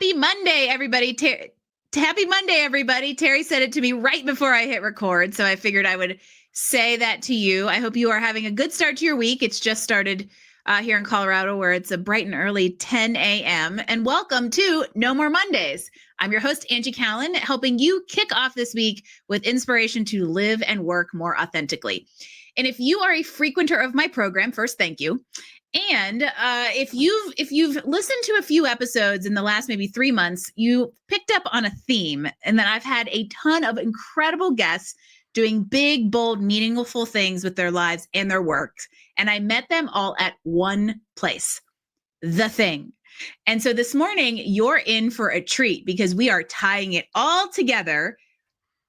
Happy Monday, everybody. Happy Monday, everybody. Terry said it to me right before I hit record, so I figured I would say that to you. I hope you are having a good start to your week. It's just started here in Colorado, where it's a bright and early 10 a.m. And welcome to No More Mondays. I'm your host, Angie Callen, helping you kick off this week with inspiration to live and work more authentically. And if you are a frequenter of my program, first, thank you. And if you've listened to a few episodes in the last maybe 3 months, you picked up on a theme, and that I've had a ton of incredible guests doing big, bold, meaningful things with their lives and their work. And I met them all at one place, The Thing. And so this morning, you're in for a treat because we are tying it all together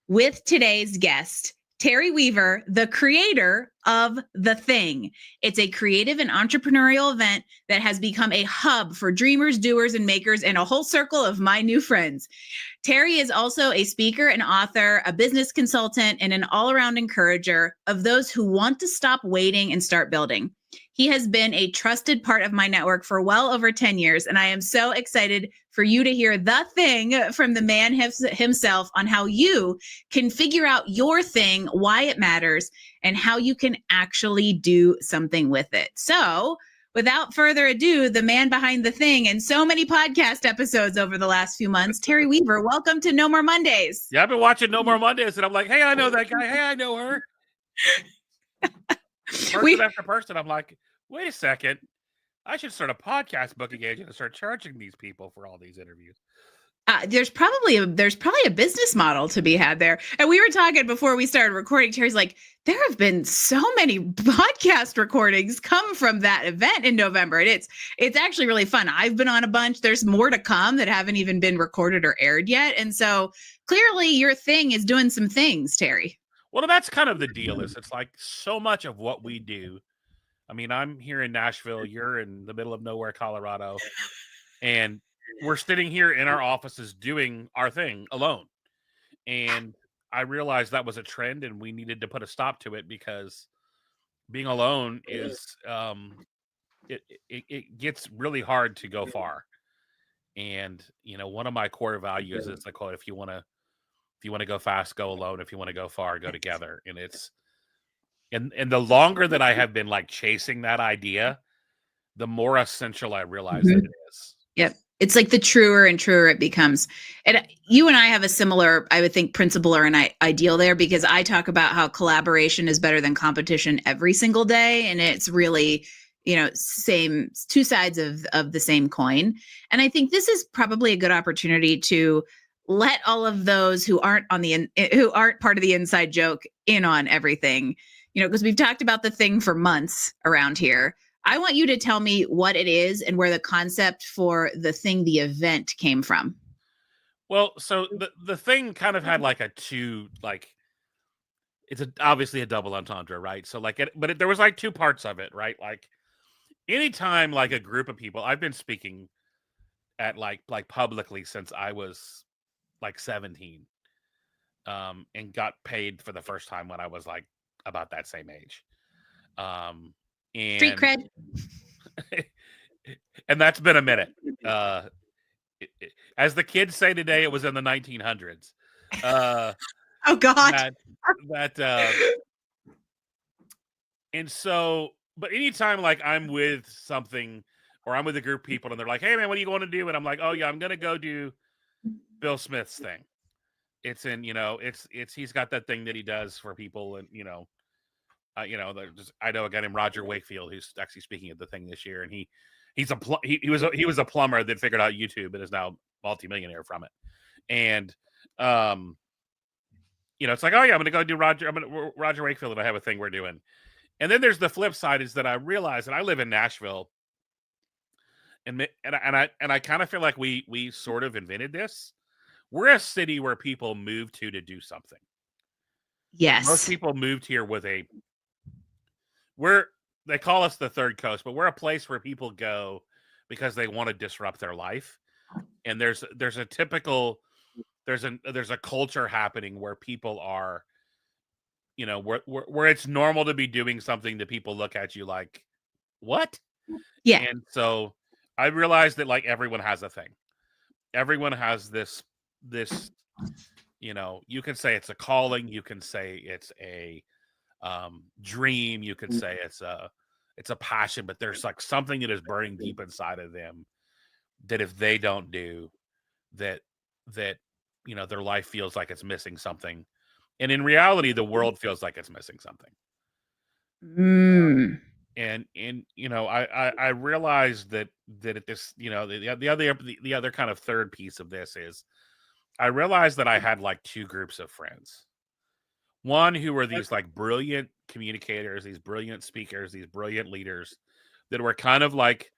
with today's guest, Terry Weaver, the creator of The Thing. It's a creative and entrepreneurial event that has become a hub for dreamers, doers, and makers, and a whole circle of my new friends. Terry is also a speaker, an author, a business consultant, and an all-around encourager of those who want to stop waiting and start building. He has been a trusted part of my network for well over 10 years, and I am so excited for you to hear the thing from the man himself on how you can figure out your thing, why it matters, and how you can actually do something with it. So, without further ado, the man behind The Thing and so many podcast episodes over the last few months, Terry Weaver, welcome to No More Mondays. Yeah, I've been watching No More Mondays, and I'm like, hey, I know that guy. Hey, I know her. Person after person, I'm like, wait a second. I should start a podcast booking agent and start charging these people for all these interviews. There's probably a business model to be had there. And we were talking before we started recording. Terry's like, there have been so many podcast recordings come from that event in November. And it's actually really fun. I've been on a bunch. There's more to come that haven't even been recorded or aired yet. And so clearly your thing is doing some things, Terry. Well, that's kind of the deal. It's like so much of what we do. I mean, I'm here in Nashville. You're in the middle of nowhere, Colorado. And we're sitting here in our offices doing our thing alone. And I realized that was a trend and we needed to put a stop to it because being alone is, it gets really hard to go far. And, you know, one of my core values is I call it, if you want to go fast, go alone. If you want to go far, go together. And it's, and the longer that I have been like chasing that idea, the more essential I realize that it is. Yep. It's like the truer and truer it becomes. And you and I have a similar, I would think, principle or an ideal there, because I talk about how collaboration is better than competition every single day. And it's really, you know, same two sides of the same coin. And I think this is probably a good opportunity to let all of those who aren't part of the inside joke in on everything, you know, because we've talked about The Thing for months around here. I want you to tell me what it is and where the concept for The Thing, the event, came from. Well, so the thing kind of had like it's obviously a double entendre, right? So like, there was like two parts of it, right? Like anytime like a group of people, I've been speaking at like publicly since I was like 17, and got paid for the first time when I was like about that same age. And Street cred. And that's been a minute. As the kids say today, it was in the 1900s. Oh God. And so, but anytime like I'm with something or I'm with a group of people and they're like, hey man, what are you going to do? And I'm like, oh yeah, I'm going to go do Bill Smith's thing. It's in, you know, he's got that thing that he does for people. And, you know, I know a guy named Roger Wakefield who's actually speaking at The Thing this year, and he was a plumber that figured out YouTube and is now multimillionaire from it. And you know, it's like, oh yeah, I'm gonna go do Roger Wakefield, and I have a thing we're doing. And then there's the flip side is that I realize that I live in Nashville, and I kind of feel like we sort of invented this. We're a city where people move to do something. Yes, most people moved here with they call us the third coast, but we're a place where people go because they want to disrupt their life. And there's a culture happening where people are, you know, where it's normal to be doing something that people look at you like, what? Yeah. And so I realized that like everyone has a thing. everyone has this, you can say it's a calling, you can say it's a dream, you could say it's a passion, but there's like something that is burning deep inside of them that if they don't do that, that their life feels like it's missing something, and in reality the world feels like it's missing something. Mm. And I realized that at this, the other kind of third piece of this is I realized that I had like two groups of friends. One who were these like brilliant communicators, these brilliant speakers, these brilliant leaders that were kind of like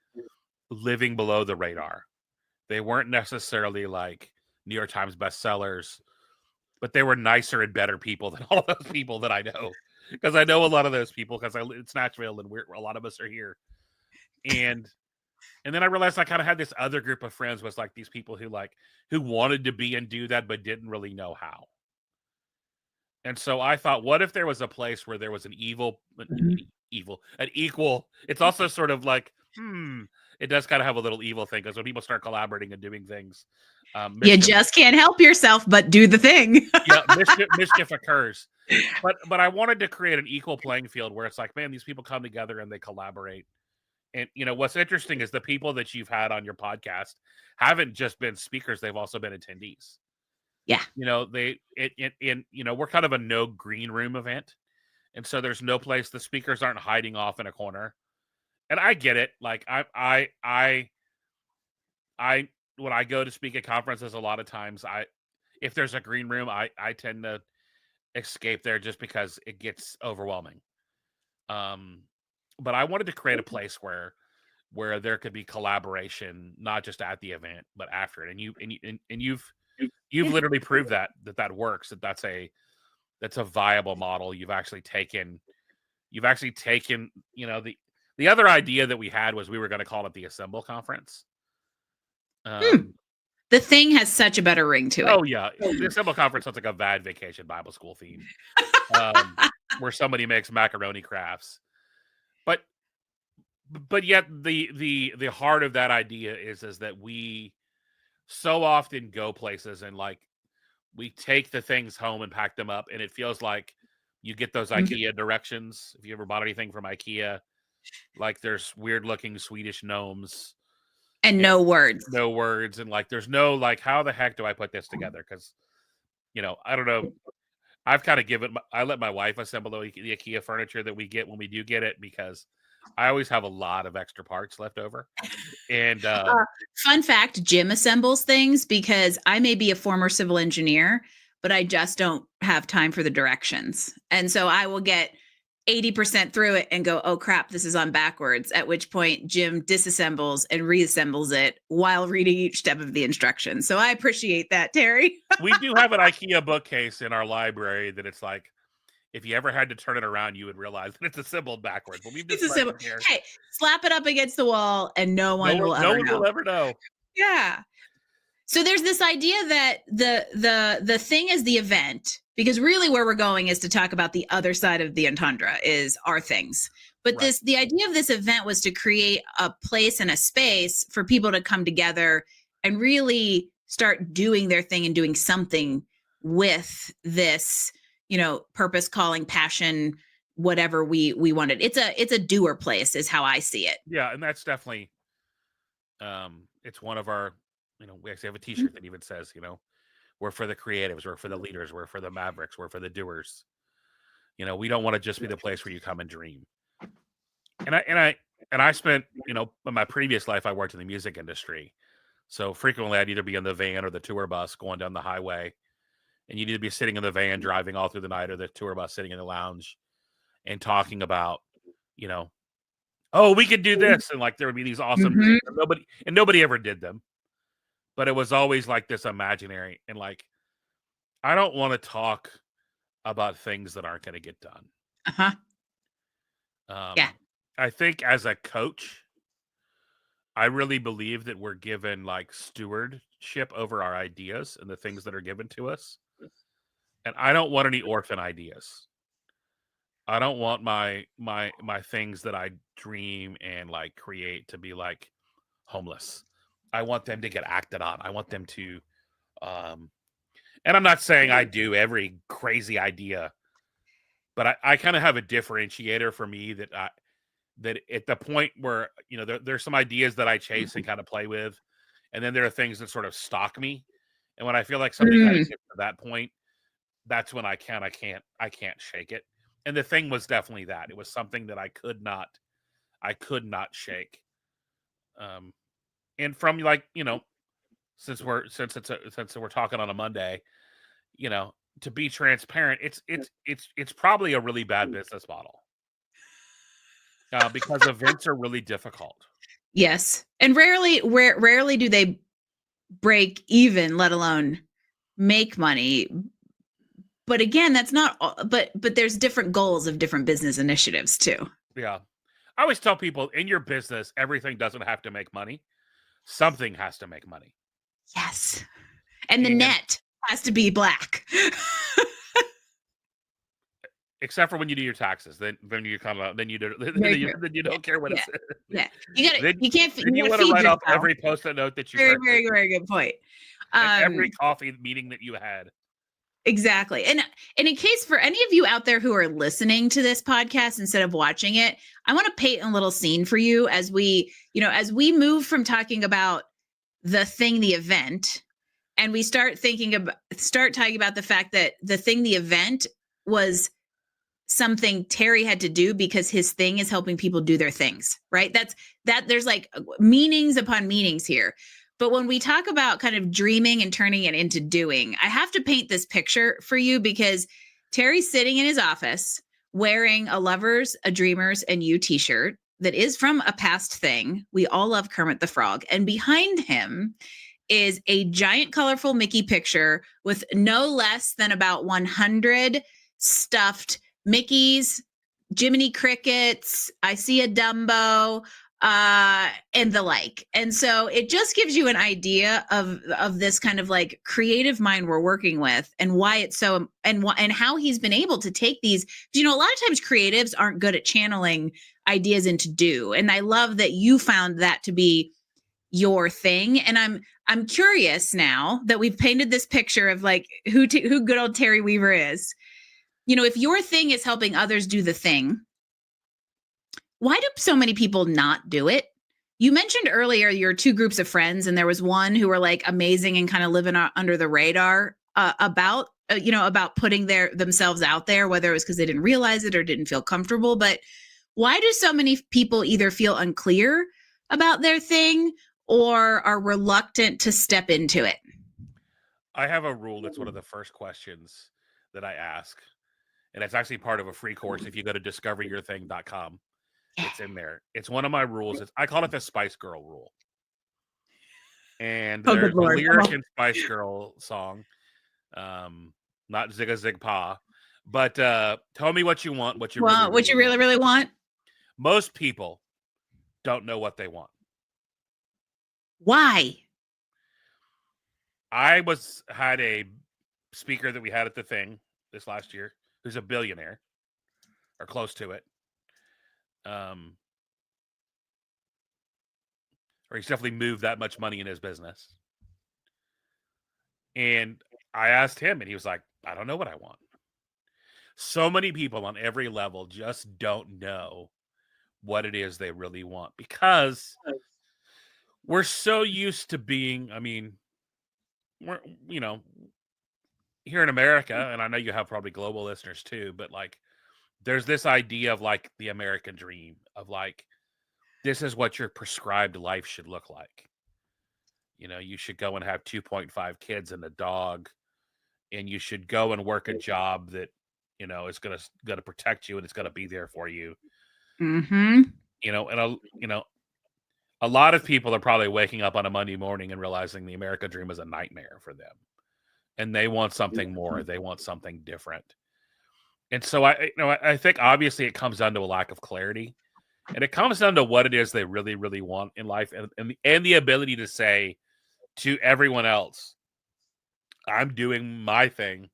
living below the radar. They weren't necessarily like New York Times bestsellers, but they were nicer and better people than all those people that I know. Because I know a lot of those people because it's Nashville and a lot of us are here. And then I realized I kind of had this other group of friends was like these people who wanted to be and do that but didn't really know how. And so I thought, what if there was a place where there was an an equal? It's also sort of like, it does kind of have a little evil thing because when people start collaborating and doing things, You just can't help yourself but do the thing. yeah, mischief occurs. But I wanted to create an equal playing field where it's like, man, these people come together and they collaborate. And what's interesting is the people that you've had on your podcast haven't just been speakers; they've also been attendees. Yeah. We're kind of a no green room event. And so there's no place, the speakers aren't hiding off in a corner. And I get it. Like I when I go to speak at conferences, a lot of times if there's a green room, I tend to escape there just because it gets overwhelming. But I wanted to create a place where there could be collaboration, not just at the event, but after it. And you've literally proved that works, that's a viable model. You've actually taken the other idea that we had was we were going to call it the Assemble Conference. The thing has such a better ring to it. Oh yeah, the Assemble Conference sounds like a bad vacation Bible school theme, where somebody makes macaroni crafts. But yet the heart of that idea is that we so often go places and like we take the things home and pack them up, and it feels like you get those IKEA directions. If you ever bought anything from IKEA, like there's weird looking Swedish gnomes and no words, and like there's no like, how the heck do I put this together? Because I don't know. I've kind of I let my wife assemble the IKEA furniture that we get when we do get it, because I always have a lot of extra parts left over. And fun fact, Jim assembles things because I may be a former civil engineer, but I just don't have time for the directions. And so I will get 80% through it and go, oh crap, this is on backwards. At which point Jim disassembles and reassembles it while reading each step of the instructions. So I appreciate that, Terry. We do have an IKEA bookcase in our library that it's like, if you ever had to turn it around, you would realize that it's assembled backwards. But we've just hey, slap it up against the wall and no one will ever know. Yeah. So there's this idea that the thing is the event, because really where we're going is to talk about the other side of the entendre is our things. But right. The idea of this event was to create a place and a space for people to come together and really start doing their thing and doing something with this, purpose, calling, passion, whatever we wanted. It's a doer place is how I see it. Yeah. And that's definitely, it's one of our, we actually have a t-shirt that even says, we're for the creatives, we're for the leaders, we're for the mavericks, we're for the doers. We don't want to just be the place where you come and dream. And I spent, in my previous life, I worked in the music industry. So frequently I'd either be in the van or the tour bus going down the highway, and you'd either be sitting in the van driving all through the night or the tour bus sitting in the lounge and talking about, oh, we could do this. And like, there would be these awesome things. Nobody ever did them. But it was always like this imaginary, and like, I don't want to talk about things that aren't going to get done. Yeah. I think as a coach, I really believe that we're given like stewardship over our ideas and the things that are given to us. And I don't want any orphan ideas. I don't want my things that I dream and like create to be like homeless. I want them to get acted on. I want them to, and I'm not saying I do every crazy idea, but I kind of have a differentiator for me that that at the point where, you know, there's some ideas that I chase and kind of play with, and then there are things that sort of stalk me. And when I feel like something kind of Mm. gets to that point, that's when I can't shake it. And the thing was definitely that. It was something that I could not shake. Um, and from, like, you know, since we're talking on a Monday, you know, to be transparent, it's probably a really bad business model, because events are really difficult. Yes. And rarely do they break even, let alone make money. But again, that's not but there's different goals of different business initiatives too. Yeah. I always tell people, in your business, everything doesn't have to make money. Something has to make money. Yes. And the And net has to be black. except for when you do your taxes, then you kind of then you do Very true. then you Yeah. don't care what Yeah. it's Yeah. then You can't then you you gotta want to feed write off yourself. every post-it note that you Very, purchased very good point. and every coffee meeting that you had. Exactly. And in case for any of you out there who are listening to this podcast instead of watching it, I want to paint a little scene for you as we move from talking about the thing, the event, and we start talking about the fact that the thing, the event was something Terry had to do because his thing is helping people do their things, right? That there's like meanings upon meanings here. But when we talk about kind of dreaming and turning it into doing, I have to paint this picture for you because Terry's sitting in his office wearing a Lovers, a Dreamers, and You t-shirt that is from a past thing. We all love Kermit the Frog. And behind him is a giant colorful Mickey picture with no less than about 100 stuffed Mickeys, Jiminy Crickets, I see a Dumbo, and the like. And so it just gives you an idea of this kind of like creative mind we're working with and why it's so and how he's been able to take these. You know, a lot of times creatives aren't good at channeling ideas into do. And I love that you found that to be your thing. And I'm curious now that we've painted this picture of like who good old Terry Weaver is. You know, if your thing is helping others do the thing, why do so many people not do it? You mentioned earlier your two groups of friends, and there was one who were like amazing and kind of living under the radar about putting themselves out there, whether it was because they didn't realize it or didn't feel comfortable. But why do so many people either feel unclear about their thing or are reluctant to step into it? I have a rule that's one of the first questions that I ask. And it's actually part of a free course if you go to discoveryourthing.com. It's in there. It's one of my rules. I call it the Spice Girl rule. And Oh, good there's a Lord. lyric in Spice Girl song, not Zigga Zig Pa, but tell me what you want, what you Well, what you really, want. really want? Most people don't know what they want. Why? I had a speaker that we had at the thing this last year who's a billionaire or close to it. Or he's definitely moved that much money in his business. And I asked him, and he was like, I don't know what I want. So many people on every level just don't know what it is they really want because we're so used to being, I mean, we're, you know, here in America, and I know you have probably global listeners too, but like, there's this idea of like the American dream of like, this is what your prescribed life should look like. You know, you should go and have 2.5 kids and a dog, and you should go and work a job that, you know, is gonna protect you and it's gonna be there for you. Mm-hmm. You know, and a lot of people are probably waking up on a Monday morning and realizing the American dream is a nightmare for them, and they want something more. They want something different. And so I think obviously it comes down to a lack of clarity, and it comes down to what it is they really, really want in life, and the ability to say to everyone else, I'm doing my thing.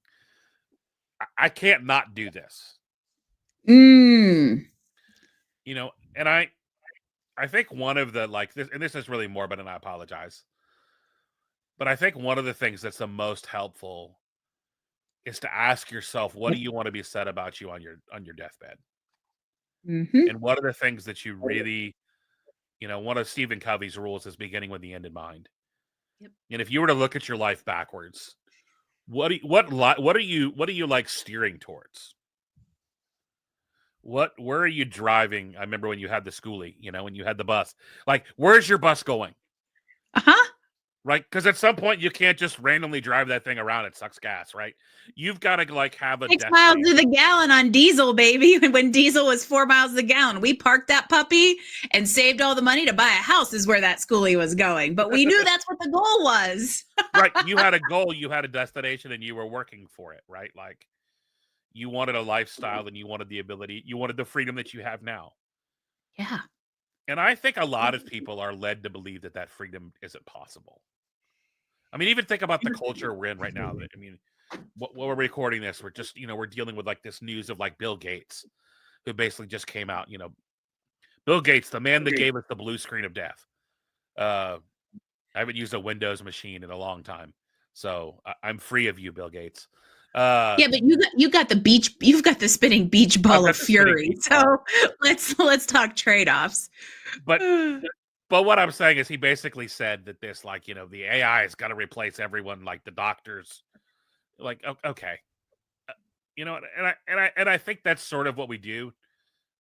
I can't not do this. Mm. You know, and I I think one of the like this, and this is really morbid, and I apologize, but I think one of the things that's the most helpful is to ask yourself, what do you want to be said about you on your deathbed? Mm-hmm. And what are the things that you really, one of Stephen Covey's rules is beginning with the end in mind. Yep. And if you were to look at your life backwards, what are you like steering towards? Where are you driving? I remember when you had the schoolie, when you had the bus. Like, where's your bus going? Uh-huh. Right? Because at some point you can't just randomly drive that thing around. It sucks gas, right? You've got to like have a 6 miles destination. to the gallon on diesel, baby. When diesel was 4 miles to the gallon, we parked that puppy and saved all the money to buy a house is where that schoolie was going. But we knew that's what the goal was. Right. You had a goal, you had a destination, and you were working for it, right? Like you wanted a lifestyle and you wanted the ability, you wanted the freedom that you have now. Yeah. And I think a lot of people are led to believe that freedom isn't possible. I mean, even think about the culture we're in right now. I mean, while we're recording this, we're just, we're dealing with like this news of like Bill Gates, who basically just came out, Bill Gates, the man that gave us the blue screen of death. I haven't used a Windows machine in a long time, so I'm free of you, Bill Gates. Yeah, but you got the beach. You've got the spinning beach ball of fury. So let's talk trade-offs. But what I'm saying is, he basically said that this, like, the AI is going to replace everyone, like the doctors. Like, okay, and I think that's sort of what we do.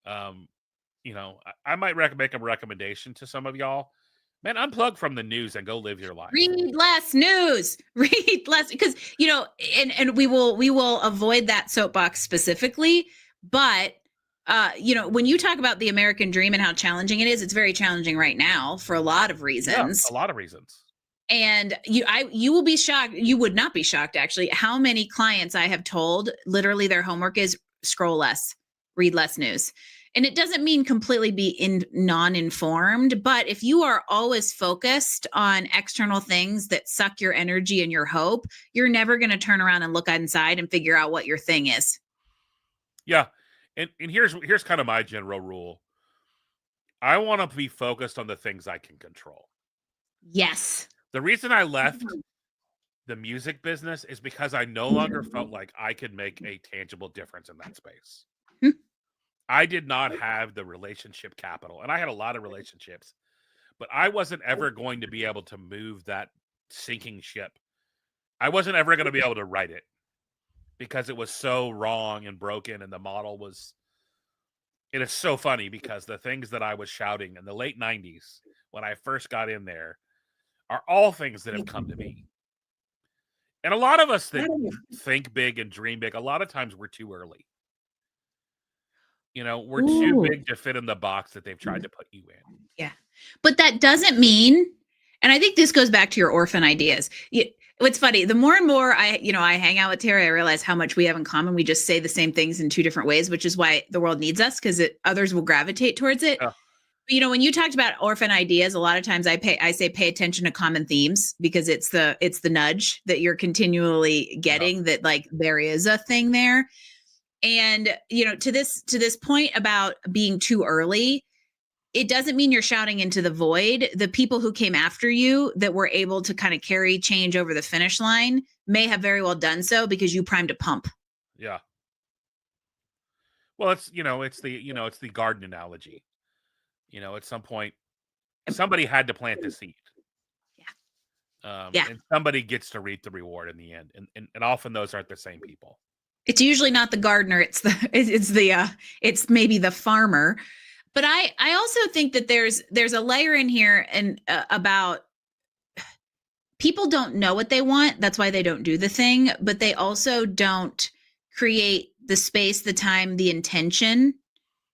I might make a recommendation to some of y'all. Man, unplug from the news and go live your life. Read less news. Read less, because and we will avoid that soapbox specifically. But when you talk about the American dream and how challenging it is, it's very challenging right now for a lot of reasons. Yeah, a lot of reasons. And you will be shocked. You would not be shocked, actually, how many clients I have told literally their homework is scroll less, read less news. And it doesn't mean completely be non-informed, but if you are always focused on external things that suck your energy and your hope, you're never going to turn around and look inside and figure out what your thing is. Yeah. And here's kind of my general rule. I want to be focused on the things I can control. Yes. The reason I left the music business is because I no longer felt like I could make a tangible difference in that space. I did not have the relationship capital, and I had a lot of relationships, but I wasn't ever going to be able to move that sinking ship. I wasn't ever going to be able to write it because it was so wrong and broken, and the model was. It is so funny because the things that I was shouting in the late 90s when I first got in there are all things that have come to me. And a lot of us that think big and dream big, a lot of times we're too early. We're too big to fit in the box that they've tried to put you in. Yeah. But that doesn't mean, and I think this goes back to your orphan ideas. What's funny, the more and more I hang out with Terry, I realize how much we have in common. We just say the same things in two different ways, which is why the world needs us, because others will gravitate towards it. But, when you talked about orphan ideas, a lot of times I say pay attention to common themes, because it's the nudge that you're continually getting, that like there is a thing there. And, to this point about being too early, it doesn't mean you're shouting into the void. The people who came after you that were able to kind of carry change over the finish line may have very well done so because you primed a pump. Yeah. Well, it's the garden analogy. At some point, somebody had to plant the seed. Yeah. And somebody gets to reap the reward in the end. And often those aren't the same people. It's usually not the gardener. It's maybe the farmer. But I also think that there's a layer in here and about people don't know what they want. That's why they don't do the thing, but they also don't create the space, the time, the intention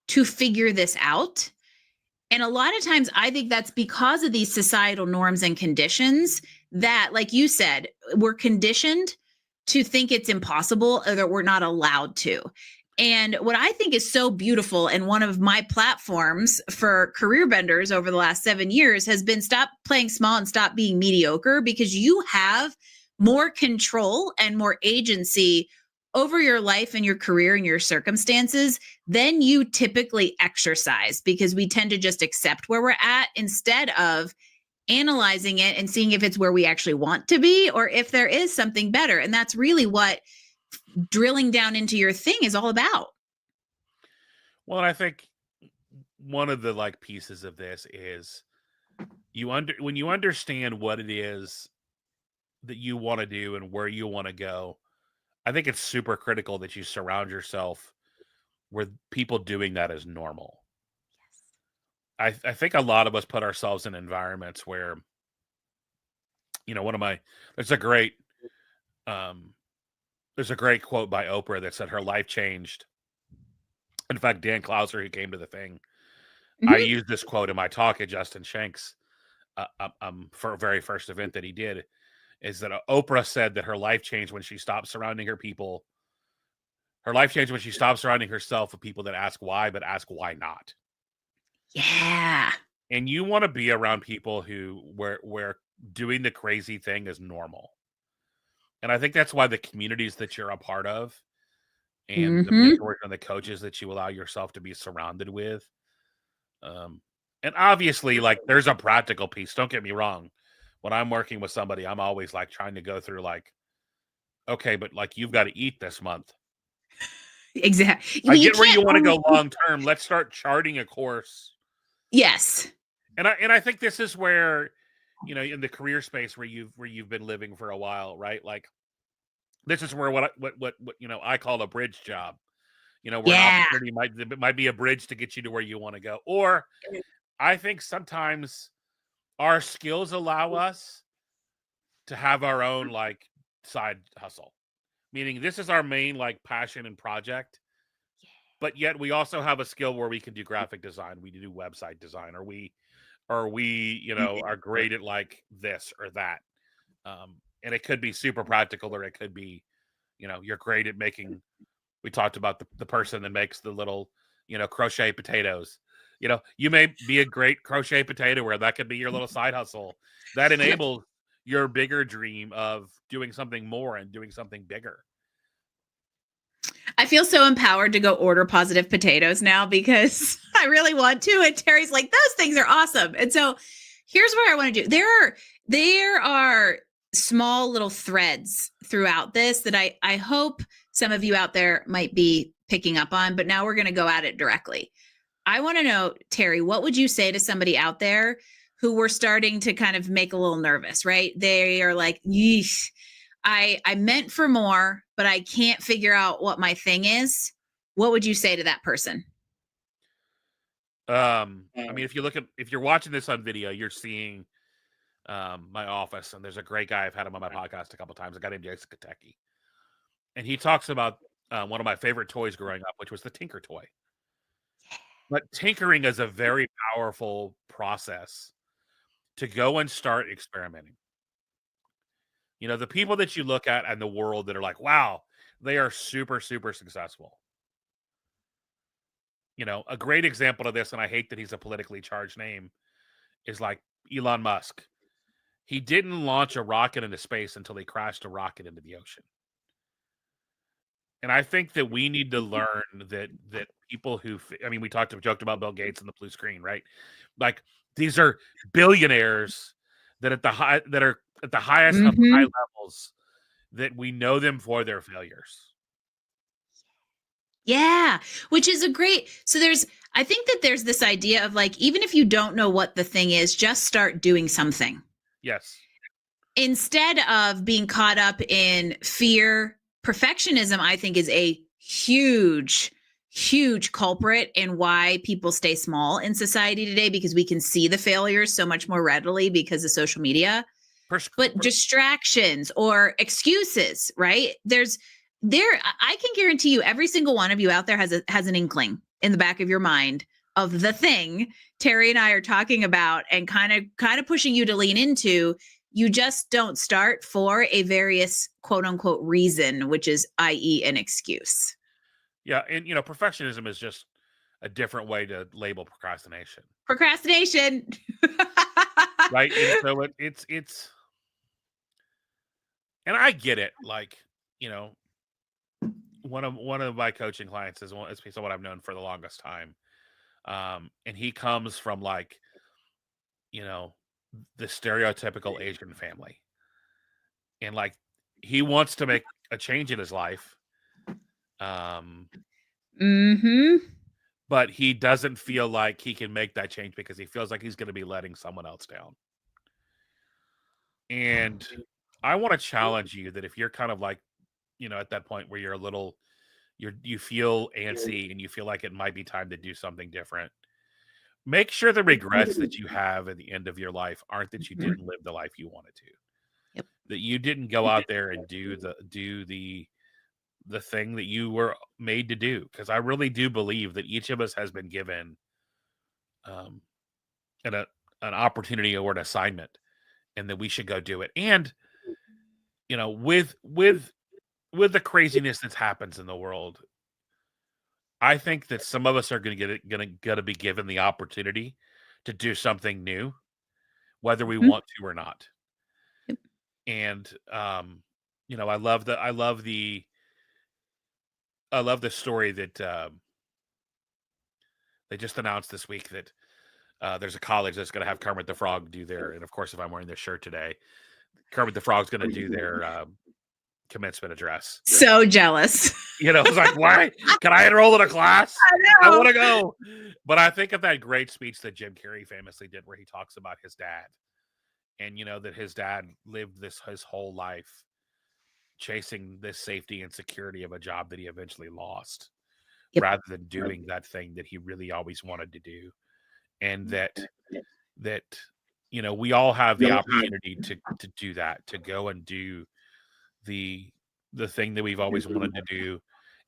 to figure this out. And a lot of times I think that's because of these societal norms and conditions that, like you said, we're conditioned to think it's impossible or that we're not allowed to. And what I think is so beautiful, and one of my platforms for career benders over the last 7 years has been stop playing small and stop being mediocre, because you have more control and more agency over your life and your career and your circumstances, then you typically exercise, because we tend to just accept where we're at instead of analyzing it and seeing if it's where we actually want to be or if there is something better. And that's really what drilling down into your thing is all about. Well, and I think one of the like pieces of this is when you understand what it is that you want to do and where you want to go, I think it's super critical that you surround yourself with people doing that as normal. I think a lot of us put ourselves in environments where, there's a great quote by Oprah that said her life changed. In fact, Dan Clouser, who came to the thing, I used this quote in my talk at Justin Shanks for a very first event that he did, is that Oprah said that her life changed when she stopped surrounding her life changed when she stopped surrounding herself with people that ask why, but ask why not. Yeah. And you want to be around people where doing the crazy thing is normal. And I think that's why the communities that you're a part of and the mentors and the coaches that you allow yourself to be surrounded with. And obviously, like, there's a practical piece. Don't get me wrong. When I'm working with somebody, I'm always like trying to go through like, okay, but like you've got to eat this month. Exactly. I get where you want to go long term. Let's start charting a course. Yes. And I think this is where, in the career space where you've been living for a while, right? Like, this is where what I call a bridge job. Where an opportunity might be a bridge to get you to where you want to go. Or I think sometimes our skills allow us to have our own like side hustle. Meaning this is our main like passion and project. But yet we also have a skill where we can do graphic design, we do website design, or we are great at like this or that. And it could be super practical, or it could be, you're great at making. We talked about the person that makes the little, crochet potatoes. You may be a great crochet potato where that could be your little side hustle that enables your bigger dream of doing something more and doing something bigger. I feel so empowered to go order positive potatoes now because I really want to. And Terry's like, those things are awesome. And so here's what I want to do. There are small little threads throughout this that I hope some of you out there might be picking up on, but now we're going to go at it directly. I want to know, Terry, what would you say to somebody out there who were starting to kind of make a little nervous, right? They are like, yeesh, I meant for more, but I can't figure out what my thing is. What would you say to that person? I mean, if you're watching this on video, you're seeing my office, and there's a great guy. I've had him on my podcast a couple of times, a guy named Jason Katecki. And he talks about one of my favorite toys growing up, which was the Tinker toy. But tinkering is a very powerful process to go and start experimenting. The people that you look at in the world that are like, wow, they are super, super successful. A great example of this, and I hate that he's a politically charged name, is like Elon Musk. He didn't launch a rocket into space until he crashed a rocket into the ocean. And I think that we need to learn that people we joked about Bill Gates and the blue screen, right? Like, these are billionaires that are at the highest of high levels, that we know them for their failures. Yeah, which is I think that there's this idea of like, even if you don't know what the thing is, just start doing something. Yes. Instead of being caught up in fear, perfectionism, I think, is a huge, huge culprit in why people stay small in society today, because we can see the failures so much more readily because of social media. But distractions or excuses, right? I can guarantee you every single one of you out there has an inkling in the back of your mind of the thing Terry and I are talking about, and kind of pushing you to lean into. You just don't start for a various quote unquote reason, which is, i.e., an excuse. Yeah. And, perfectionism is just a different way to label procrastination. Procrastination. Right. And so it's, and I get it. Like, one of my coaching clients is someone I've known for the longest time. And he comes from like, you know, the stereotypical Asian family. And like he wants to make a change in his life. Mm-hmm. But he doesn't feel like he can make that change because he feels like he's going to be letting someone else down. And I want to challenge you that if you're kind of like, you know, at that point where you're a little, you feel antsy and you feel like it might be time to do something different, make sure the regrets that you have at the end of your life aren't that you didn't live the life you wanted to. Yep. That you didn't go out there and do the thing that you were made to do. Because I really do believe that each of us has been given an opportunity or an assignment, and that we should go do it. And you know, with the craziness that happens in the world, I think that some of us are going to be given the opportunity to do something new, whether we want to or not. Yep. And you know, I love the story that they just announced this week that there's a college that's going to have Kermit the Frog do their, and of course, if I'm wearing this shirt today, Kermit the Frog's going to do their commencement address. So jealous. You know, it's like, why? Can I enroll in a class? I want to go. But I think of that great speech that Jim Carrey famously did where he talks about his dad. And, you know, that his dad lived his whole life chasing this safety and security of a job that he eventually lost, rather than doing that thing that he really always wanted to do. And that, you know, we all have the opportunity to do that, to go and do the thing that we've always wanted to do.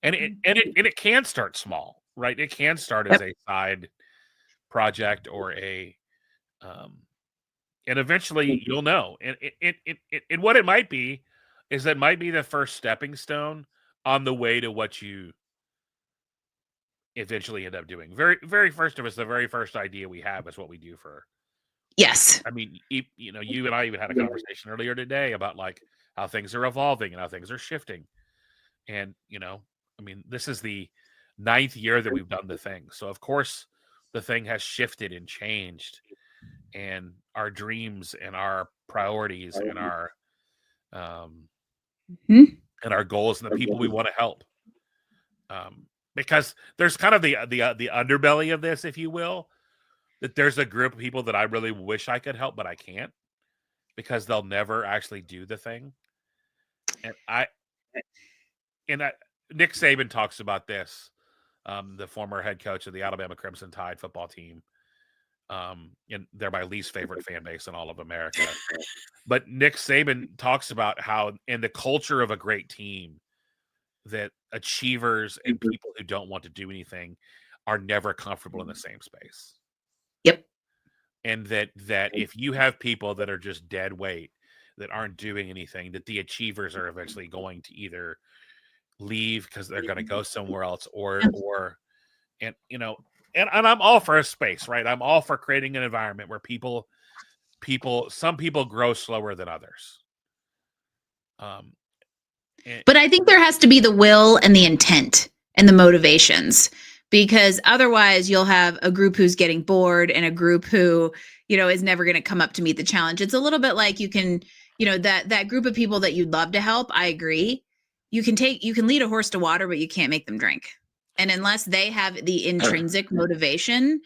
And it can start small, right? It can start as a side project or a and eventually you'll know. And what it might be is that might be the first stepping stone on the way to what you eventually end up doing. Very first of us, the very first idea we have is what we do for. Yes. I mean, you know, you and I even had a conversation earlier today about like how things are evolving and how things are shifting. And, you know, I mean, this is the 9th year that we've done the thing. So of course the thing has shifted and changed, and our dreams and our priorities and our and our goals and the people we want to help. Because there's kind of the underbelly of this, if you will, that there's a group of people that I really wish I could help, but I can't because they'll never actually do the thing. And Nick Saban talks about this, the former head coach of the Alabama Crimson Tide football team. And they're my least favorite fan base in all of America. But Nick Saban talks about how in the culture of a great team, that achievers and people who don't want to do anything are never comfortable in the same space. Yep. And that if you have people that are just dead weight, that aren't doing anything, that the achievers are eventually going to either leave because they're going to go somewhere else, or and you know, and I'm all for a space, right? I'm all for creating an environment where some people grow slower than others. But I think there has to be the will and the intent and the motivations, because otherwise you'll have a group who's getting bored and a group who, you know, is never going to come up to meet the challenge. It's a little bit like you can, you know, that group of people that you'd love to help. I agree. You can lead a horse to water, but you can't make them drink. And unless they have the intrinsic motivation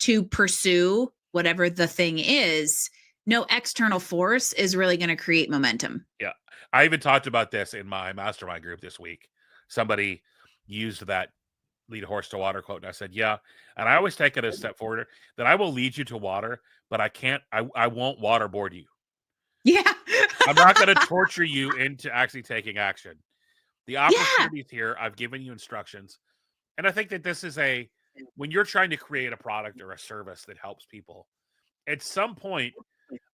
to pursue whatever the thing is, no external force is really going to create momentum. Yeah. I even talked about this in my mastermind group this week. Somebody used that lead a horse to water quote, and I said, yeah. And I always take it a step forward, that I will lead you to water, but I won't waterboard you. Yeah. I'm not going to torture you into actually taking action. The opportunities here, I've given you instructions. And I think that this is when you're trying to create a product or a service that helps people, at some point,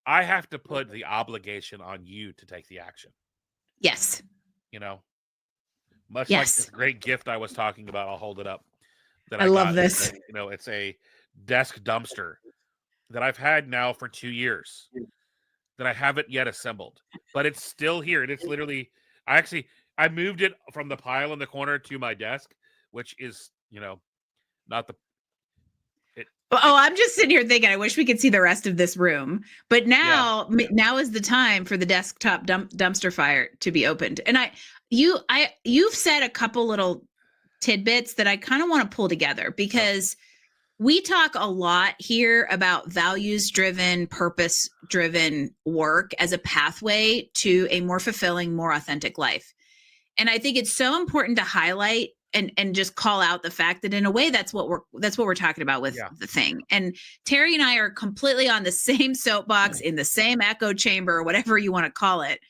I have to put the obligation on you to take the action. Yes. You know, much like this great gift I was talking about, I'll hold it up. That I love this. You know, it's a desk dumpster that I've had now for 2 years that I haven't yet assembled, but it's still here. And it's literally, I moved it from the pile in the corner to my desk, which is, not the it. Oh, I'm just sitting here thinking, I wish we could see the rest of this room. But Yeah, now is the time for the desktop dumpster fire to be opened. And you've said a couple little tidbits that I kind of want to pull together because we talk a lot here about values driven, purpose driven work as a pathway to a more fulfilling, more authentic life. And I think it's so important to highlight and just call out the fact that in a way that's what we're talking about with the thing. And Terry and I are completely on the same soapbox in the same echo chamber, whatever you want to call it.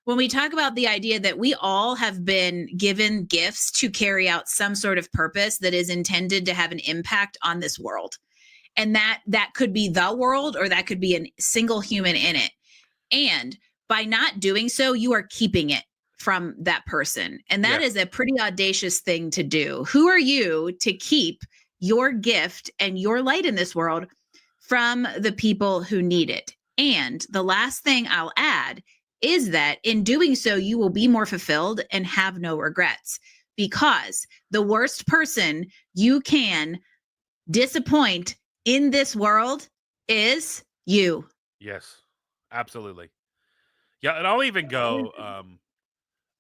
When we talk about the idea that we all have been given gifts to carry out some sort of purpose that is intended to have an impact on this world. And that could be the world or that could be a single human in it. And by not doing so, you are keeping it from that person. And that is a pretty audacious thing to do. Who are you to keep your gift and your light in this world from the people who need it? And the last thing I'll add is that in doing so, you will be more fulfilled and have no regrets, because the worst person you can disappoint in this world is you. Yes, absolutely. Yeah, and I'll even go.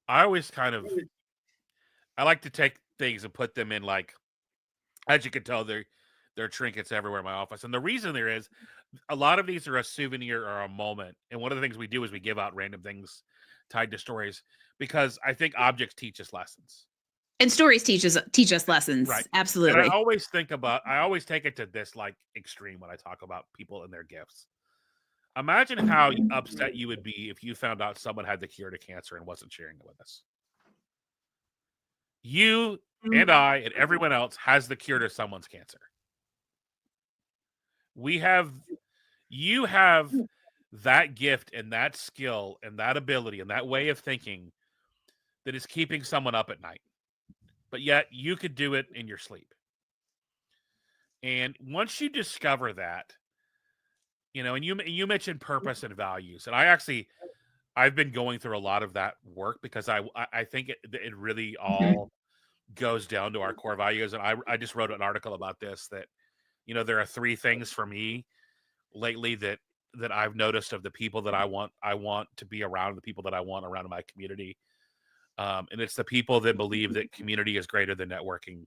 I always I like to take things and put them in, like, as you can tell, there are trinkets everywhere in my office, and the reason there is a lot of these are a souvenir or a moment. And one of the things we do is we give out random things tied to stories because I think objects teach us lessons. And stories teach us lessons. Right. And Absolutely. I always take it to this, like, extreme when I talk about people and their gifts. Imagine how upset you would be if you found out someone had the cure to cancer and wasn't sharing it with us. You and I and everyone else has the cure to someone's cancer. You have that gift and that skill and that ability and that way of thinking that is keeping someone up at night. But yet you could do it in your sleep. And once you discover that, and you mentioned purpose and values, and I've been going through a lot of that work because I think it really all goes down to our core values. And I just wrote an article about this, that there are 3 things for me lately that I've noticed of the people that I want to be around, the people that I want around in my community. And it's the people that believe that community is greater than networking.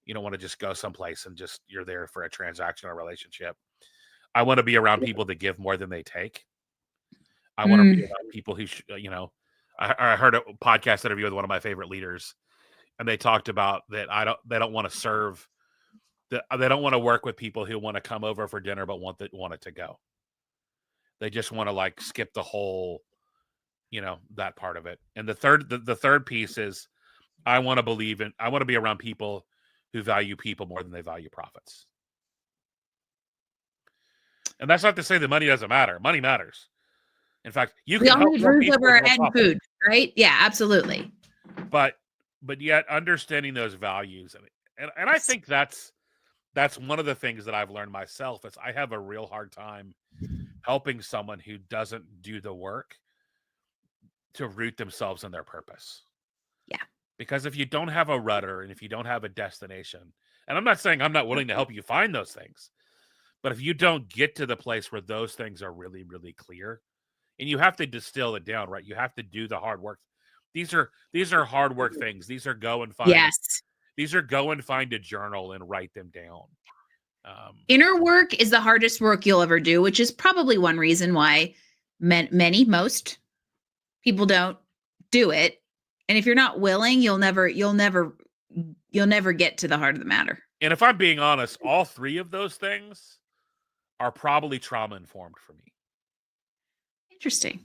You don't want to just go someplace and just you're there for a transactional relationship. I want to be around people that give more than they take. I want to be around people who, I heard a podcast interview with one of my favorite leaders, and they talked about that they don't want to serve, they don't want to work with people who want to come over for dinner but want it to go. They just want to, like, skip the whole, that part of it. And the third piece is I want to be around people who value people more than they value profits. And that's not to say that money doesn't matter. Money matters. In fact, you We can all help need more roof people over with our more head and profit. food, right? Yeah, absolutely. But yet understanding those values, and I think that's one of the things that I've learned myself is I have a real hard time helping someone who doesn't do the work to root themselves in their purpose. Yeah. Because if you don't have a rudder and if you don't have a destination, and I'm not saying I'm not willing to help you find those things, but if you don't get to the place where those things are really, really clear, and you have to distill it down, right? You have to do the hard work. These are hard work things. These are go and find a journal and write them down. Inner work is the hardest work you'll ever do, which is probably one reason why most people don't do it. And if you're not willing, you'll never get to the heart of the matter. And if I'm being honest, all 3 of those things are probably trauma informed for me. Interesting.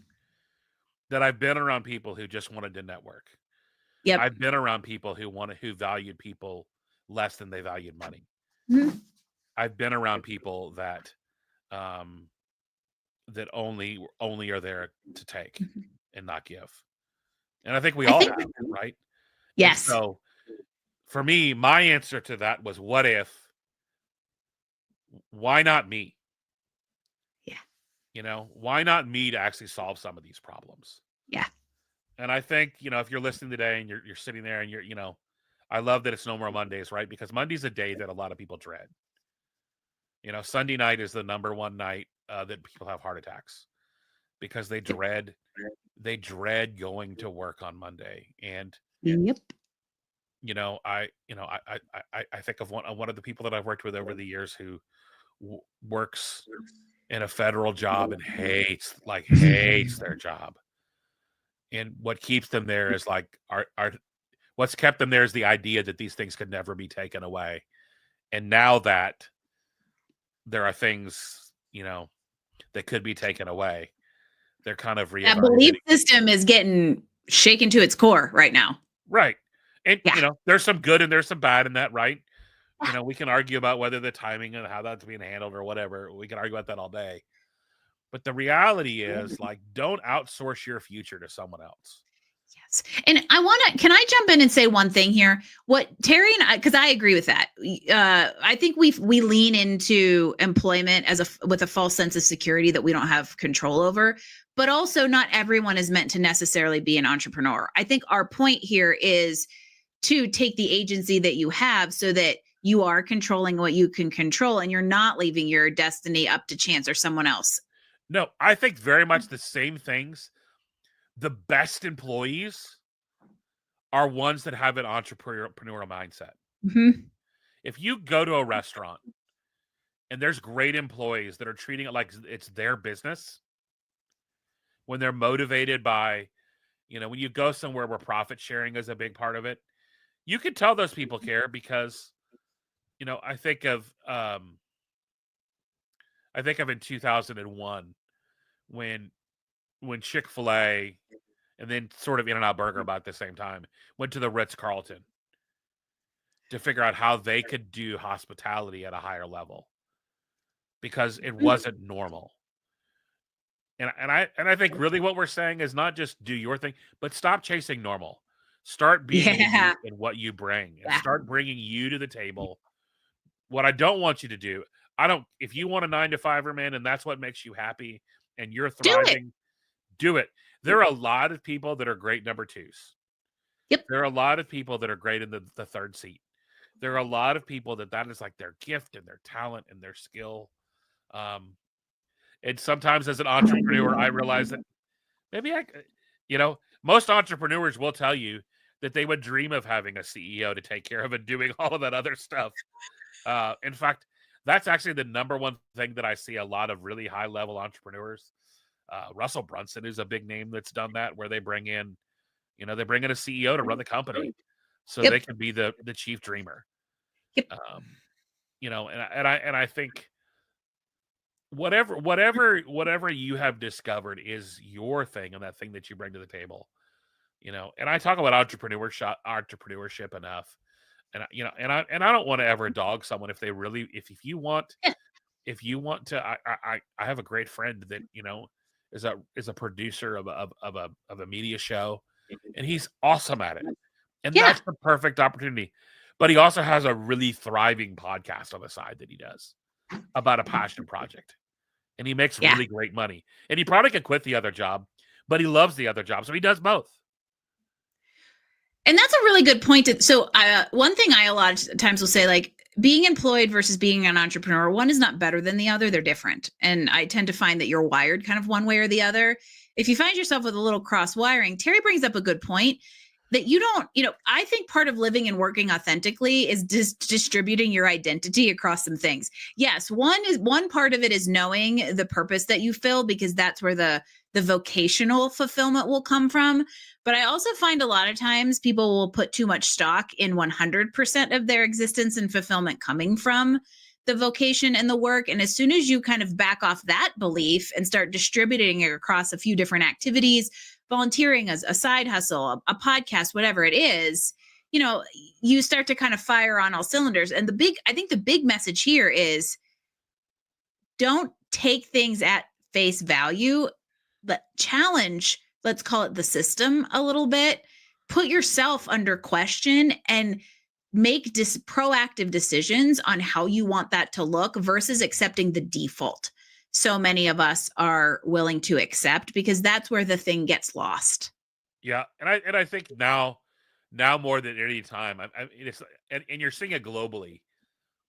That I've been around people who just wanted to network. Yep. I've been around people who valued people less than they valued money. Mm-hmm. I've been around people that that only are there to take and not give. And I think we all have, right? Yes. And so for me, my answer to that was, what if? Why not me? Yeah. Why not me to actually solve some of these problems? Yeah. And I think, if you're listening today and you're sitting there and I love that it's No More Mondays, right? Because Monday's a day that a lot of people dread. Sunday night is the number one night that people have heart attacks because they dread going to work on Monday. And Yep. I think of one of the people that I've worked with over the years who works in a federal job and hates their job. And what keeps them there is what's kept them there is the idea that these things could never be taken away. And now that there are things, that could be taken away, they're kind of That belief reevaluating. system is getting shaken to its core right now. Right. And, Yeah. there's some good and there's some bad in that, right? We can argue about whether the timing and how that's being handled or whatever. We can argue about that all day. But the reality is, don't outsource your future to someone else. Yes. And can I jump in and say one thing here? What Terry and I, because I agree with that. I think we lean into employment with a false sense of security that we don't have control over, but also not everyone is meant to necessarily be an entrepreneur. I think our point here is to take the agency that you have so that you are controlling what you can control and you're not leaving your destiny up to chance or someone else. No, I think very much the same things. The best employees are ones that have an entrepreneurial mindset. Mm-hmm. If you go to a restaurant and there's great employees that are treating it like it's their business, when they're motivated by, when you go somewhere where profit sharing is a big part of it, you can tell those people care because, I think of in 2001 when Chick-fil-A and then sort of In-N-Out Burger about the same time went to the Ritz-Carlton to figure out how they could do hospitality at a higher level because it wasn't normal. And I think really what we're saying is not just do your thing, but stop chasing normal. Start being Yeah. unique in what you bring and Yeah. start bringing you to the table. What I don't want you to do, if you want a 9-to-5er, man, and that's what makes you happy and you're Do it. thriving, do it. There are a lot of people that are great number twos. Yep. There are a lot of people that are great in the third seat. There are a lot of people that is like their gift and their talent and their skill. And sometimes as an entrepreneur, I realize that maybe most entrepreneurs will tell you that they would dream of having a CEO to take care of and doing all of that other stuff. In fact, that's actually the number one thing that I see a lot of really high level entrepreneurs. Russell Brunson is a big name that's done that, where they bring in a CEO to run the company so Yep. they can be the chief dreamer. Yep. And I think whatever you have discovered is your thing and that thing that you bring to the table. And I talk about entrepreneurship enough. And I don't want to ever dog someone if they really if you want Yeah. to. I have a great friend that is a producer of a media show, and he's awesome at it, and Yeah. that's the perfect opportunity. But he also has a really thriving podcast on the side that he does about a passion project, and he makes Yeah. really great money. And he probably could quit the other job, but he loves the other job, so he does both. And that's a really good point. So one thing I a lot of times will say, like, being employed versus being an entrepreneur, one is not better than the other. They're different. And I tend to find that you're wired kind of one way or the other. If you find yourself with a little cross wiring, Terry brings up a good point that you don't, I think part of living and working authentically is distributing your identity across some things. Yes, one part of it is knowing the purpose that you fill, because that's where the vocational fulfillment will come from. But I also find a lot of times people will put too much stock in 100% of their existence and fulfillment coming from the vocation and the work. And as soon as you kind of back off that belief and start distributing it across a few different activities, volunteering as a side hustle, a podcast, whatever it is, you start to kind of fire on all cylinders. And I think the big message here is don't take things at face value, but challenge, let's call it the system a little bit, put yourself under question and make proactive decisions on how you want that to look versus accepting the default so many of us are willing to accept, because that's where the thing gets lost. Yeah, and I think now more than any time, it's and you're seeing it globally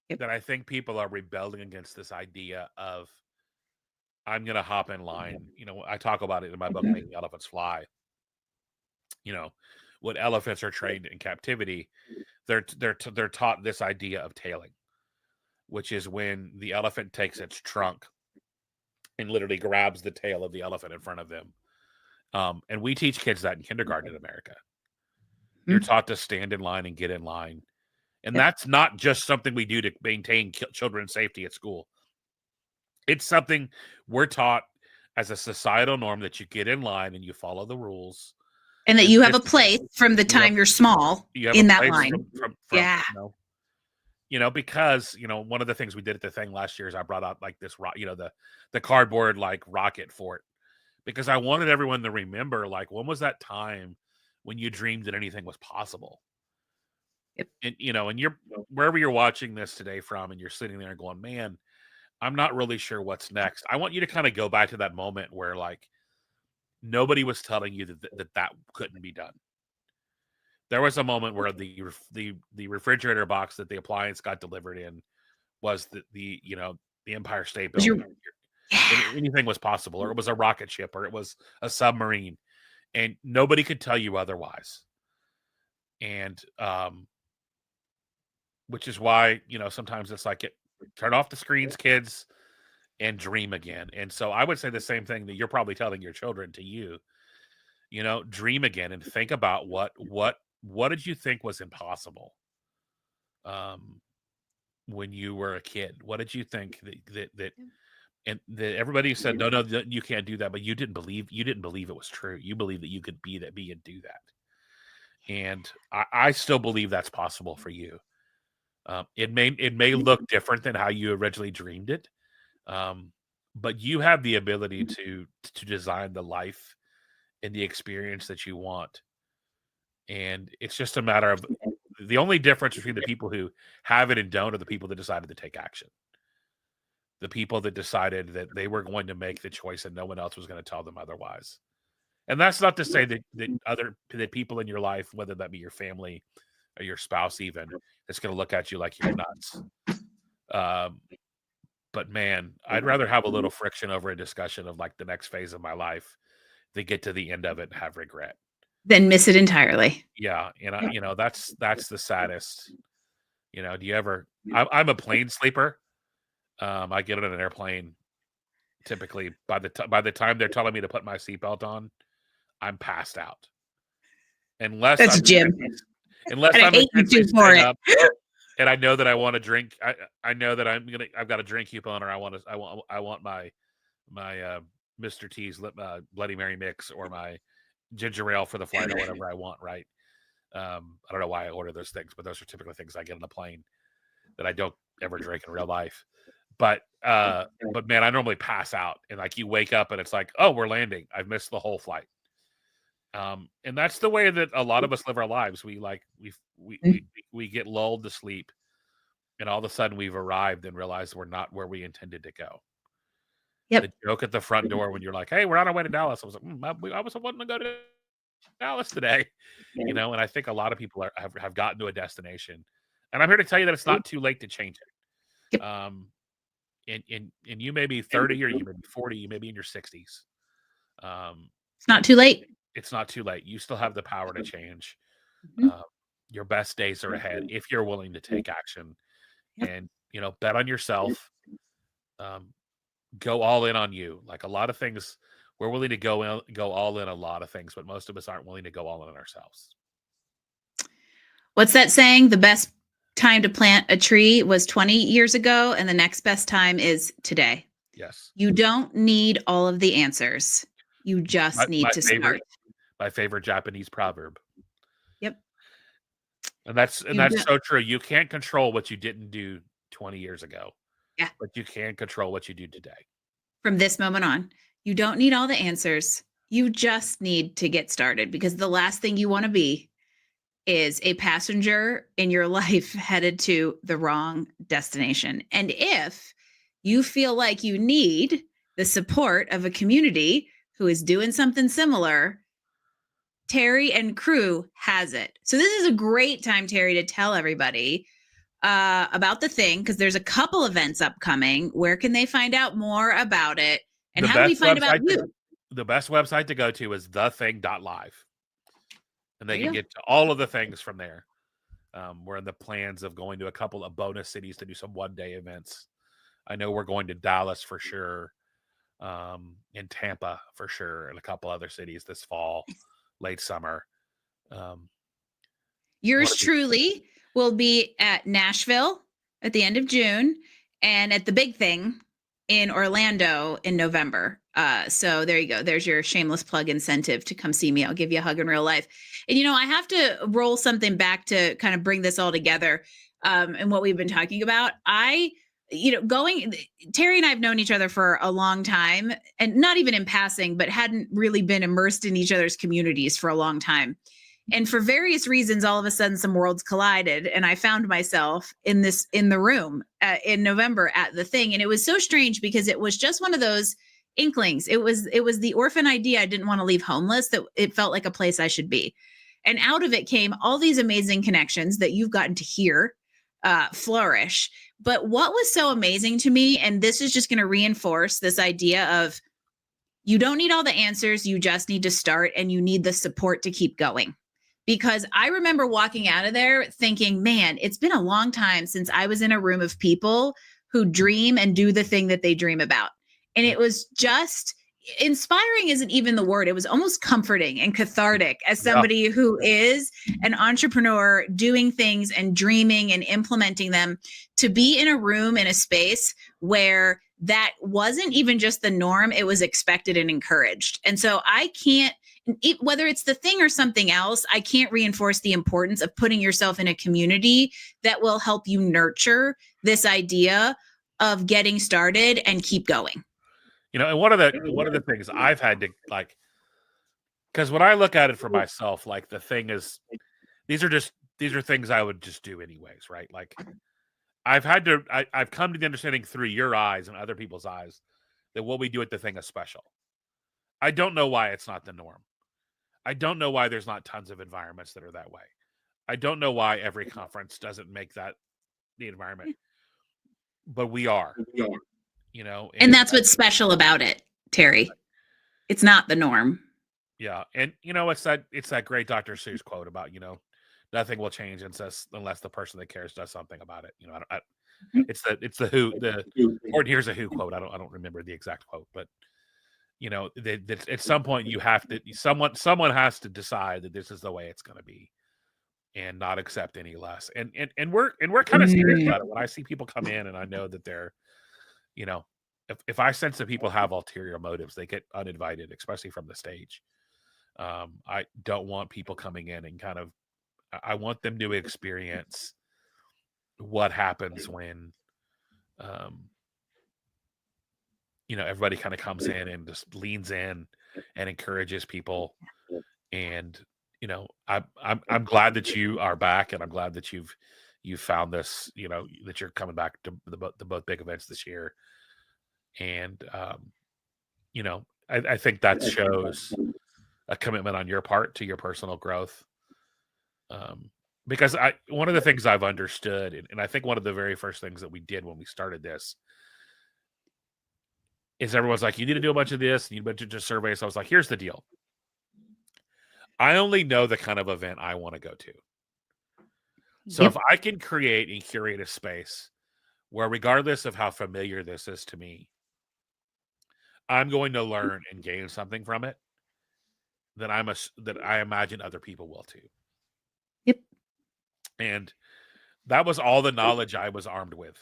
Yep. that I think people are rebelling against this idea of I'm going to hop in line. You know, I talk about it in my book, Making Elephants Fly. You know, when elephants are trained in captivity, they're taught this idea of tailing, which is when the elephant takes its trunk and literally grabs the tail of the elephant in front of them. And we teach kids that in kindergarten in America. You're Mhm. taught to stand in line and get in line. And Yep. that's not just something we do to maintain children's safety at school. It's something we're taught as a societal norm that you get in line and you follow the rules. And that And you have this a place from the you have time you're small you have a in that place line. from Yeah. because one of the things we did at the thing last year is I brought out like this the cardboard like rocket fort, because I wanted everyone to remember, like, when was that time when you dreamed that anything was possible? Yep. And you're wherever you're watching this today from, and you're sitting there going, man, I'm not really sure what's next. I want you to kind of go back to that moment where, like, nobody was telling you that couldn't be done. There was a moment where the refrigerator box that the appliance got delivered in was the Empire State Was Building. yeah. Anything was possible, or it was a rocket ship, or it was a submarine, and nobody could tell you otherwise. And which is why sometimes it's like, turn off the screens, kids, and dream again. And so I would say the same thing that you're probably telling your children to you. Dream again and think about what did you think was impossible um when you were a kid? What did you think that and that everybody said, no, you can't do that, but you didn't believe it was true. You believed that you could be and do that. And I still believe that's possible for you. It may look different than how you originally dreamed it, but you have the ability to design the life and the experience that you want. And it's just a matter of, the only difference between the people who have it and don't are the people that decided to take action. The people that decided that they were going to make the choice and no one else was going to tell them otherwise. And that's not to say that people in your life, whether that be your family or your spouse even, is going to look at you like you're nuts. But man, I'd rather have a little friction over a discussion of like the next phase of my life than get to the end of it and have regret. Then miss it entirely. Yeah, and that's the saddest. Do you ever? I'm a plane sleeper. I get on an airplane. Typically, by the time they're telling me to put my seatbelt on, I'm passed out. Unless That's I'm Jim. unless And I I'm hate you intentionally too for staying it. up, and I know that I want to drink. I know that I've got a drink coupon, or I want my Mr. T's Bloody Mary mix, or my ginger ale for the flight, or whatever I want. Right. I don't know why I order those things, but those are typically things I get on a plane that I don't ever drink in real life. But man, I normally pass out, and like you wake up and it's like, oh, we're landing. I've missed the whole flight. And that's the way that a lot of us live our lives. We get lulled to sleep, and all of a sudden we've arrived and realized we're not where we intended to go. Yep. The joke at the front door when you're like, hey, we're on our way to Dallas. I was like, I was wanting to go to Dallas today. And I think a lot of people have gotten to a destination, and I'm here to tell you that it's not too late to change it. Yep. And you may be 30, or you may be 40, you may be in your 60s. It's not too late. It's not too late. You still have the power to change. Mhm. Your best days are ahead if you're willing to take action. Yep. And bet on yourself. Go all in on you. Like a lot of things, we're willing to go all in a lot of things, but most of us aren't willing to go all in on ourselves. What's that saying? The best time to plant a tree was 20 years ago, and the next best time is today. Yes. You don't need all of the answers. You just need to start. My favorite Japanese proverb. Yep. And that's so true. You can't control what you didn't do 20 years ago. Yeah. But you can control what you do today. From this moment on, you don't need all the answers. You just need to get started, because the last thing you want to be is a passenger in your life headed to the wrong destination. And if you feel like you need the support of a community who is doing something similar, Terry and crew has it. So this is a great time, Terry, to tell everybody about the thing, because there's a couple events upcoming. Where can they find out more about it? And how do we find about you? The best website to go to is thething.live. And they can Go. get to all of the things from there. We're in the plans of going to a couple of bonus cities to do some one-day events. I know we're going to Dallas for sure, in Tampa for sure, and a couple other cities this fall, late summer. Yours truly will be at Nashville at the end of June and at the big thing in Orlando in November. So there you go. There's your shameless plug incentive to come see me. I'll give you a hug in real life. And, I have to roll something back to kind of bring this all together, and what we've been talking about. Terry and I have known each other for a long time, and not even in passing, but hadn't really been immersed in each other's communities for a long time. And for various reasons, all of a sudden, some worlds collided, and I found myself in the room in November at the thing. And it was so strange because it was just one of those inklings. It was the orphan idea. I didn't want to leave homeless, that it felt like a place I should be. And out of it came all these amazing connections that you've gotten to hear flourish. But what was so amazing to me, and this is just going to reinforce this idea of, you don't need all the answers, you just need to start, and you need the support to keep going. Because I remember walking out of there thinking, man, it's been a long time since I was in a room of people who dream and do the thing that they dream about. And it was just inspiring, isn't even the word. It was almost comforting and cathartic as somebody who is an entrepreneur doing things and dreaming and implementing them, to be in a room, in a space where that wasn't even just the norm, it was expected and encouraged. And so I can't, whether it's the thing or something else, I can't reinforce the importance of putting yourself in a community that will help you nurture this idea of getting started and keep going. And one of the things I've had to, like, because when I look at it for myself, like, the thing is, these are things I would just do anyways, right? Like, I've come to the understanding through your eyes and other people's eyes that what we do at the thing is special. I don't know why it's not the norm. I don't know why there's not tons of environments that are that way. I don't know why every conference doesn't make that the environment, but we are, and that's what's special about it, Terry. It's not the norm. Yeah. And it's that great Dr. Seuss quote about, nothing will change unless the person that cares does something about it. It's the Who, or here's a Who quote. I don't remember the exact quote, but at some point you have to, someone has to decide that this is the way it's going to be, and not accept any less. And we're kind of serious about it. When I see people come in and I know that they're, if I sense that people have ulterior motives, they get uninvited, especially from the stage. I don't want people coming in and I want them to experience what happens when, everybody kind of comes in and just leans in and encourages people. And, I'm glad that you are back, and I'm glad that you've found this, that you're coming back to the both big events this year. And, I think that shows a commitment on your part to your personal growth. Because one of the things I've understood, and I think one of the very first things that we did when we started this, is everyone's like, you need to do a bunch of this, and you need a bunch of surveys. So I was like, here's the deal. I only know the kind of event I want to go to. So if I can create and curate a space where, regardless of how familiar this is to me, I'm going to learn and gain something from it, then I imagine other people will too. Yep. And that was all the knowledge I was armed with.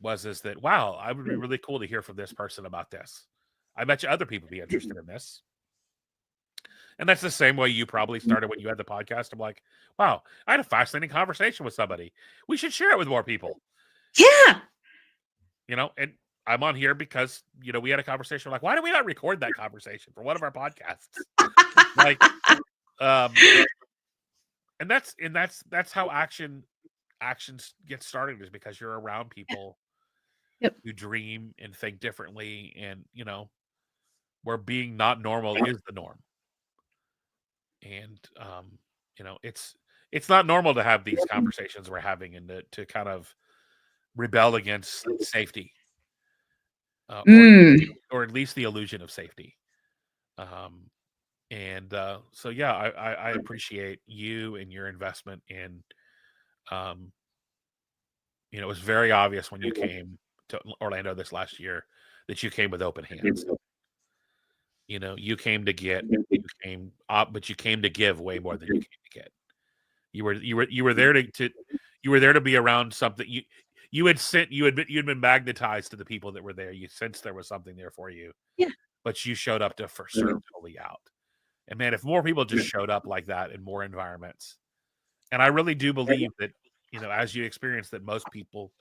Is that, wow, I would be really cool to hear from this person about this. I bet you other people be interested in this. And that's the same way you probably started when you had the podcast. I'm like, wow, I had a fascinating conversation with somebody. We should share it with more people. Yeah. And I'm on here because, we had a conversation. We're like, why do we not record that conversation for one of our podcasts? Like, and that's how actions get started, is because you're around people who dream and think differently, and where being not normal is the norm. And it's not normal to have these conversations we're having, and to kind of rebel against safety, uh, or or at least the illusion of safety. Um, and so yeah, I appreciate you and your investment in. Um, it was very obvious when you came to Orlando this last year that you came with open hands. You came to get, but you came to give way more than you came to get. You were there you were there to be around something. You had been magnetized to the people that were there. You sensed there was something there for you. Yeah. But you showed up to serve totally out. And man, if more people just showed up like that in more environments, and I really do believe that, as you experience, that most people,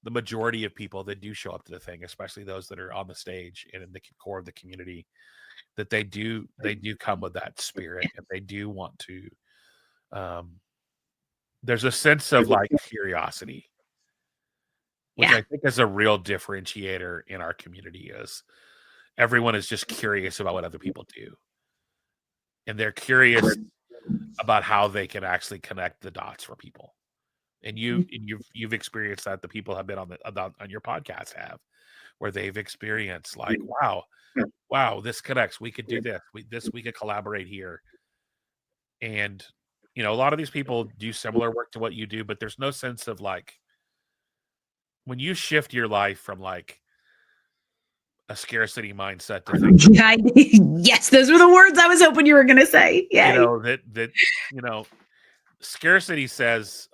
the majority of people that do show up to the thing, especially those that are on the stage and in the core of the community, that they do come with that spirit, and they do want to. There's a sense of like curiosity, which I think is a real differentiator in our community. Is everyone is just curious about what other people do, and they're curious about how they can actually connect the dots for people. And you've experienced that. The people have been on your podcast where they've experienced like, wow, this connects. We could do this. We could collaborate here. And a lot of these people do similar work to what you do, but there's no sense of like, when you shift your life from like a scarcity mindset to think, yes, those were the words I was hoping you were going to say. Yeah, that scarcity says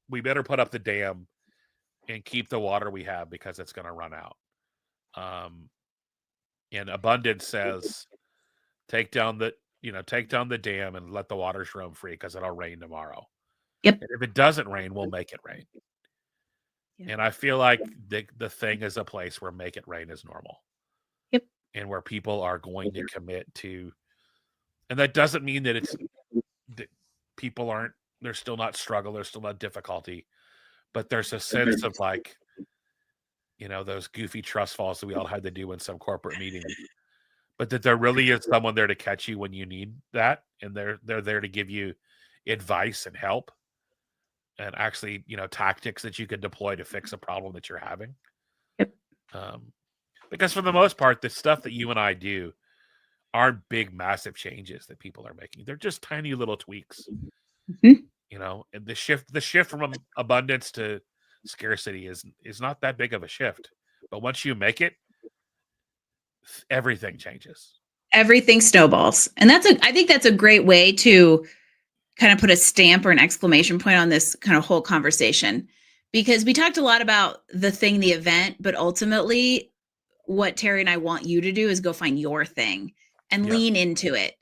we better put up the dam and keep the water we have because it's going to run out. And abundance says take down the dam and let the waters roam free because it'll rain tomorrow. Yep. And if it doesn't rain, we'll make it rain. Yep. And I feel like the thing is a place where make it rain is normal. Yep. And where people are going to commit to, and that doesn't mean that that people aren't, there's still not struggle, there's still not difficulty, but there's a sense of like, those goofy trust falls that we all had to do in some corporate meeting, but that there really is someone there to catch you when you need that, and they're there to give you advice and help, and actually, tactics that you can deploy to fix a problem that you're having. Yep. Because for the most part, the stuff that you and I do aren't big, massive changes that people are making. They're just tiny little tweaks. Mm-hmm. And the shift from abundance to scarcity is not that big of a shift. But once you make it, everything changes. Everything snowballs. And I think that's a great way to kind of put a stamp or an exclamation point on this kind of whole conversation, because we talked a lot about the event, but ultimately what Terry and I want you to do is go find your thing and lean into it.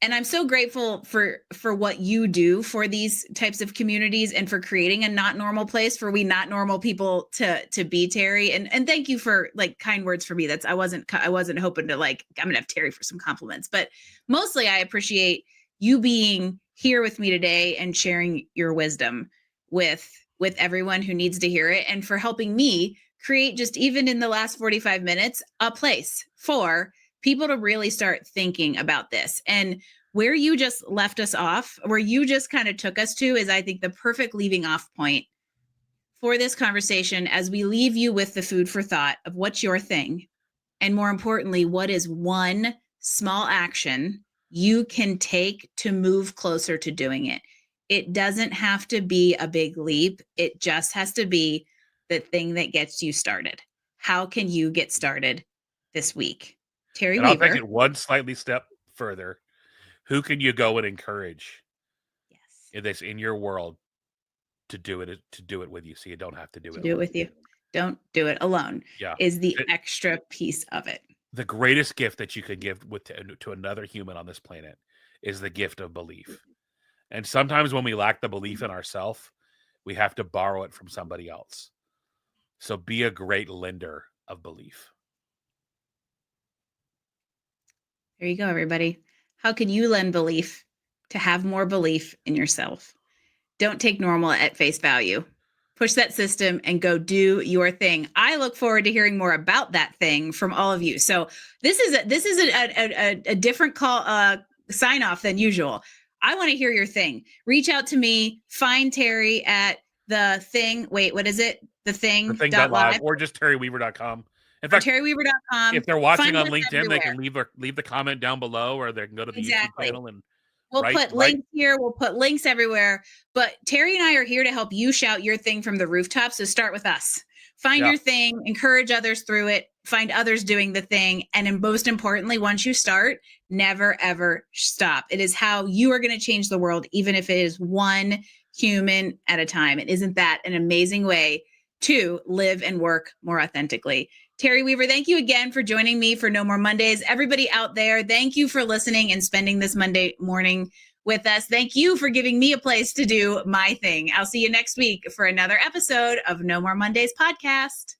And I'm so grateful for what you do for these types of communities and for creating a not normal place for we not normal people to be, Terry. And thank you for like kind words for me. I wasn't hoping to like, I'm gonna have Terry for some compliments, but mostly I appreciate you being here with me today and sharing your wisdom with everyone who needs to hear it, and for helping me create, just even in the last 45 minutes, a place for people to really start thinking about this. And where you just left us off, where you just kind of took us to, is I think the perfect leaving off point for this conversation, as we leave you with the food for thought of what's your thing. And more importantly, what is one small action you can take to move closer to doing it? It doesn't have to be a big leap. It just has to be the thing that gets you started. How can you get started this week? Terry and Weaver. I'll take it one slightly step further. Who can you go and encourage in your world to do it with you, so you don't have to do it with you. Don't do it alone. Yeah. Is the extra piece of it. The greatest gift that you could give to another human on this planet is the gift of belief. And sometimes when we lack the belief in ourselves, we have to borrow it from somebody else. So be a great lender of belief. There you go, everybody. How can you lend belief to have more belief in yourself? Don't take normal at face value. Push that system and go do your thing. I look forward to hearing more about that thing from all of you. So this is a different call sign off than usual. I want to hear your thing. Reach out to me. Find Terry at the thing. Wait, what is it? The thing. The thing.live or just terryweaver.com. In fact, terryweaver.com. if they're watching Find on us LinkedIn, everywhere. they can leave the comment down below, or they can go to the YouTube channel and we'll put links here. We'll put links everywhere. But Terry and I are here to help you shout your thing from the rooftop. So start with us. Find your thing, encourage others through it, find others doing the thing. And then most importantly, once you start, never, ever stop. It is how you are going to change the world, even if it is one human at a time. And isn't that an amazing way to live and work more authentically? Terry Weaver, thank you again for joining me for No More Mondays. Everybody out there, thank you for listening and spending this Monday morning with us. Thank you for giving me a place to do my thing. I'll see you next week for another episode of No More Mondays podcast.